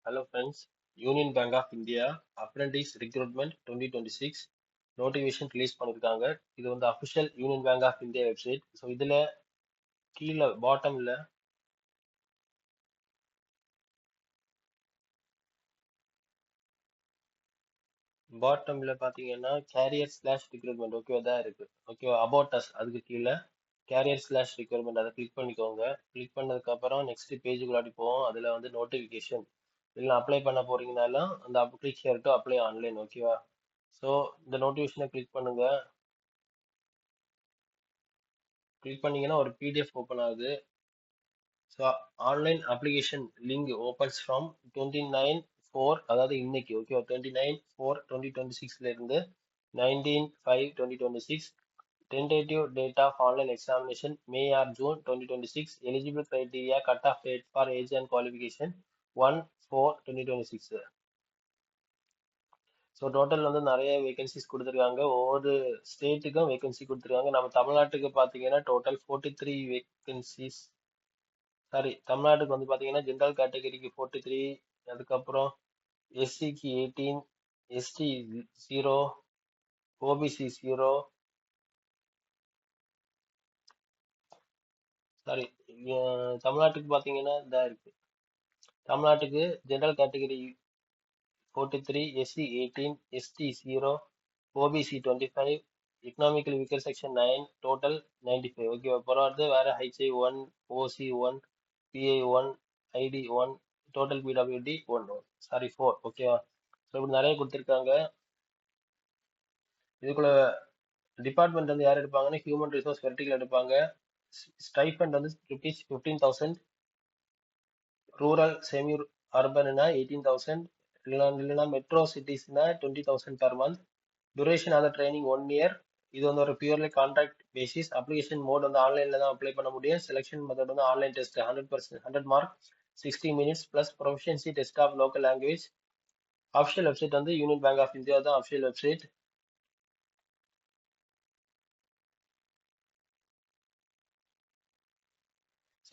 Hello friends, Union Bank of India Apprentice Recruitment 2026 notification release பண்ணிருக்காங்க. இது வந்து official union bank of India website. So இதுல கீழே பாட்டம்ல பாத்தீங்கன்னா கேரியர் ஸ்லாஷ் ரிக்ரூட்மெண்ட் ஓகேவா தான் இருக்கு. ஓகேவா அபவுட் அஸ் அதுக்கு கீழே கேரியர் ஸ்லாஷ் ரிக்ரூட்மெண்ட் அதை கிளிக் பண்ணிக்கோங்க. கிளிக் பண்ணதுக்கு அப்புறம் நெக்ஸ்ட் பேஜுக்குள்ளாடி போவோம். அதுல வந்து நோட்டிஃபிகேஷன் இல்லை அப்ளை பண்ண போறீங்கனாலும் அந்த click here to apply online ஓகேவா. ஸோ இந்த நோட்டிஃபிகேஷனை கிளிக் பண்ணுங்க. கிளிக் பண்ணீங்கன்னா ஒரு பிடிஎஃப் ஓப்பன் ஆகுது. So online application link opens from 29/4 அதாவது இன்னைக்கு ஓகேவா 29/4/2026 இருந்து 19/5/2026. Tentative date of online examination May or June 2026. Eligible criteria cut-off date for age and qualification 1/4/2026. So total வந்து நிறைய வேகன்சிஸ் கொடுத்துருக்காங்க. ஒவ்வொரு ஸ்டேட்டுக்கும் வேகன்சி கொடுத்துருக்காங்க. நம்ம தமிழ்நாட்டுக்கு பார்த்தீங்கன்னா டோட்டல் 43 வேகன்சிஸ். சாரி, தமிழ்நாட்டுக்கு வந்து பார்த்தீங்கன்னா ஜென்ரல் கேட்டகரிக்கு 43, அதுக்கப்புறம் எஸ்சிக்கு 18, எஸ்டி 0, ஓபிசி 0. சாரி, தமிழ்நாட்டுக்கு பார்த்தீங்கன்னா இதாக இருக்கு. தமிழ்நாட்டுக்கு general category 43, SC 18, ST 0, OBC 25, economical weaker section 9, total 95. Okay, அப்புறம் வந்து வேற HI 1, OC 1, PI 1, ID 1, total PWD 1, sorry 4. ஓகேவா. ஸோ இப்படி நிறைய கொடுத்துருக்காங்க. இதுக்குள்ள டிபார்ட்மெண்ட் வந்து யார் எடுப்பாங்கன்னா ஹியூமன் ரிசோர்ஸ் வெர்டிகல் எடுப்பாங்க. ஸ்டைஃபண்ட் வந்து ருபீஸ் 15,000. ரூரல் செமி அர்பன்னா 18,000. இல்லைன்னா மெட்ரோ சிட்டிஸ்னா 20,000 per month. duration of the training 1 year. இது வந்து ஒரு purely contract basis. Application mode வந்து ஆன்லைன்ல தான் அப்ளை பண்ண முடியும். செலெக்ஷன் மெத்தட் வந்து online test 100%, 100 mark, 60 minutes plus proficiency test of local language. Official website வந்து யூனியன் பேங்க் ஆஃப் இந்தியா தான் அஃபிஷியல் வெப்சைட்.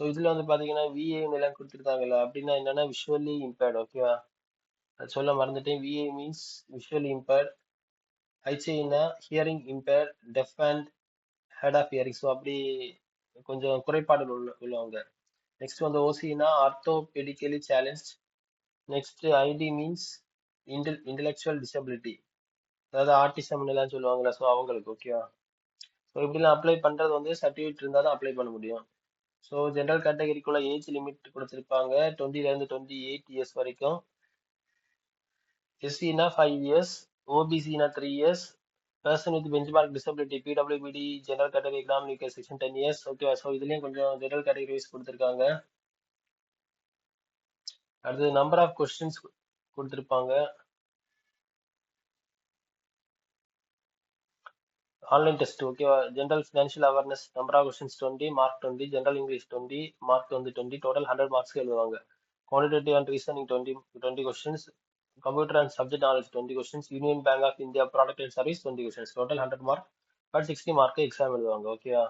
ஸோ இதுல வந்து பாத்தீங்கன்னா விஏ எல்லாம் கொடுத்துருக்காங்கல்ல, அப்படின்னா என்னன்னா விஷுவலி இம்பேர்ட் ஓகேவா. அது சொல்ல மறந்துட்டேன். VA means visually impaired. ஹைச்ஐனா hearing impaired, deaf and hard of hearing. So அப்படி கொஞ்சம் குறைபாடுகள் உள்ளவங்க. நெக்ஸ்ட் வந்து ஓசினா orthopaedically challenge. Next ID means intellectual disability, அதாவது ஆர்டிசம் எல்லாம் சொல்லுவாங்கல்ல, ஸோ அவங்களுக்கு ஓகேவா. ஸோ இப்படிலாம் அப்ளை பண்றது வந்து சர்டிஃபிகேட் இருந்தால் தான் அப்ளை பண்ண முடியும். ஸோ ஜென்ரல் கேட்டகரிக்குள்ள ஏஜ் லிமிட் கொடுத்துருப்பாங்க 20ல இருந்து 28 இயர்ஸ் வரைக்கும். எஸ்சினா 5 இயர்ஸ், ஓபிசினா 3 years, person with benchmark disability PWBD general category economic section 10 years ஓகேவா. ஸோ இதுலயும் கொஞ்சம் ஜெனரல் கேட்டகரி வைஸ் கொடுத்துருக்காங்க. அடுத்து நம்பர் ஆஃப் கொஸ்டின்ஸ் கொடுத்துருப்பாங்க. ஆன்லைன் டெஸ்ட் ஓகேவா. General financial awareness number of questions 20, mark 20, general English 20, mark வந்து 20, total 100 மார்க்ஸ்க்கு எழுதுவாங்க. Quantitative and reasoning 20 questions, computer and subject knowledge 20 questions, Union bank of India product and service 20 questions, total 100 mark. But 60 மார்க்கு exam எழுதுவாங்க ஓகேவா.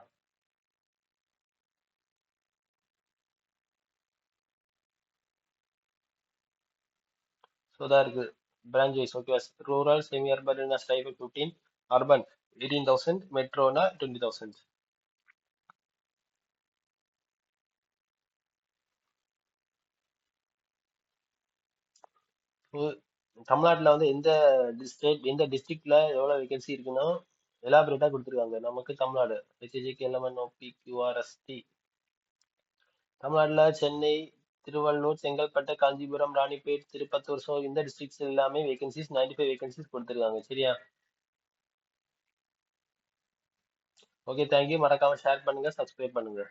So தான் இருக்கு branch wise ஓகேவா. Rural semi urban stipend 15, urban 18,000, மெட்ரோனா 20,000. தமிழ்நாட்டில் வந்து எந்த ஸ்டேட் எந்த டிஸ்ட்ரிக்ட்ல எவ்வளோ வேகன்சி இருக்குன்னா எலாபரேட்டாக கொடுத்துருக்காங்க. நமக்கு தமிழ்நாடு ஹெச்ஜிக்கு எல்எம்என் ஓபி கியூஆர்எஸ்டி. தமிழ்நாட்டில் சென்னை, திருவள்ளூர், செங்கல்பட்டு, காஞ்சிபுரம், ராணிப்பேட், திருப்பத்தூர். ஸோ இந்த டிஸ்ட்ரிக்ட்ஸ் எல்லாமே வேகன்சிஸ் 95 வேகன்சிஸ் கொடுத்துருக்காங்க. சரியா. Okay, thank you. மறக்காம ஷேர் பண்ணுங்க, சப்ஸ்கிரைப் பண்ணுங்க.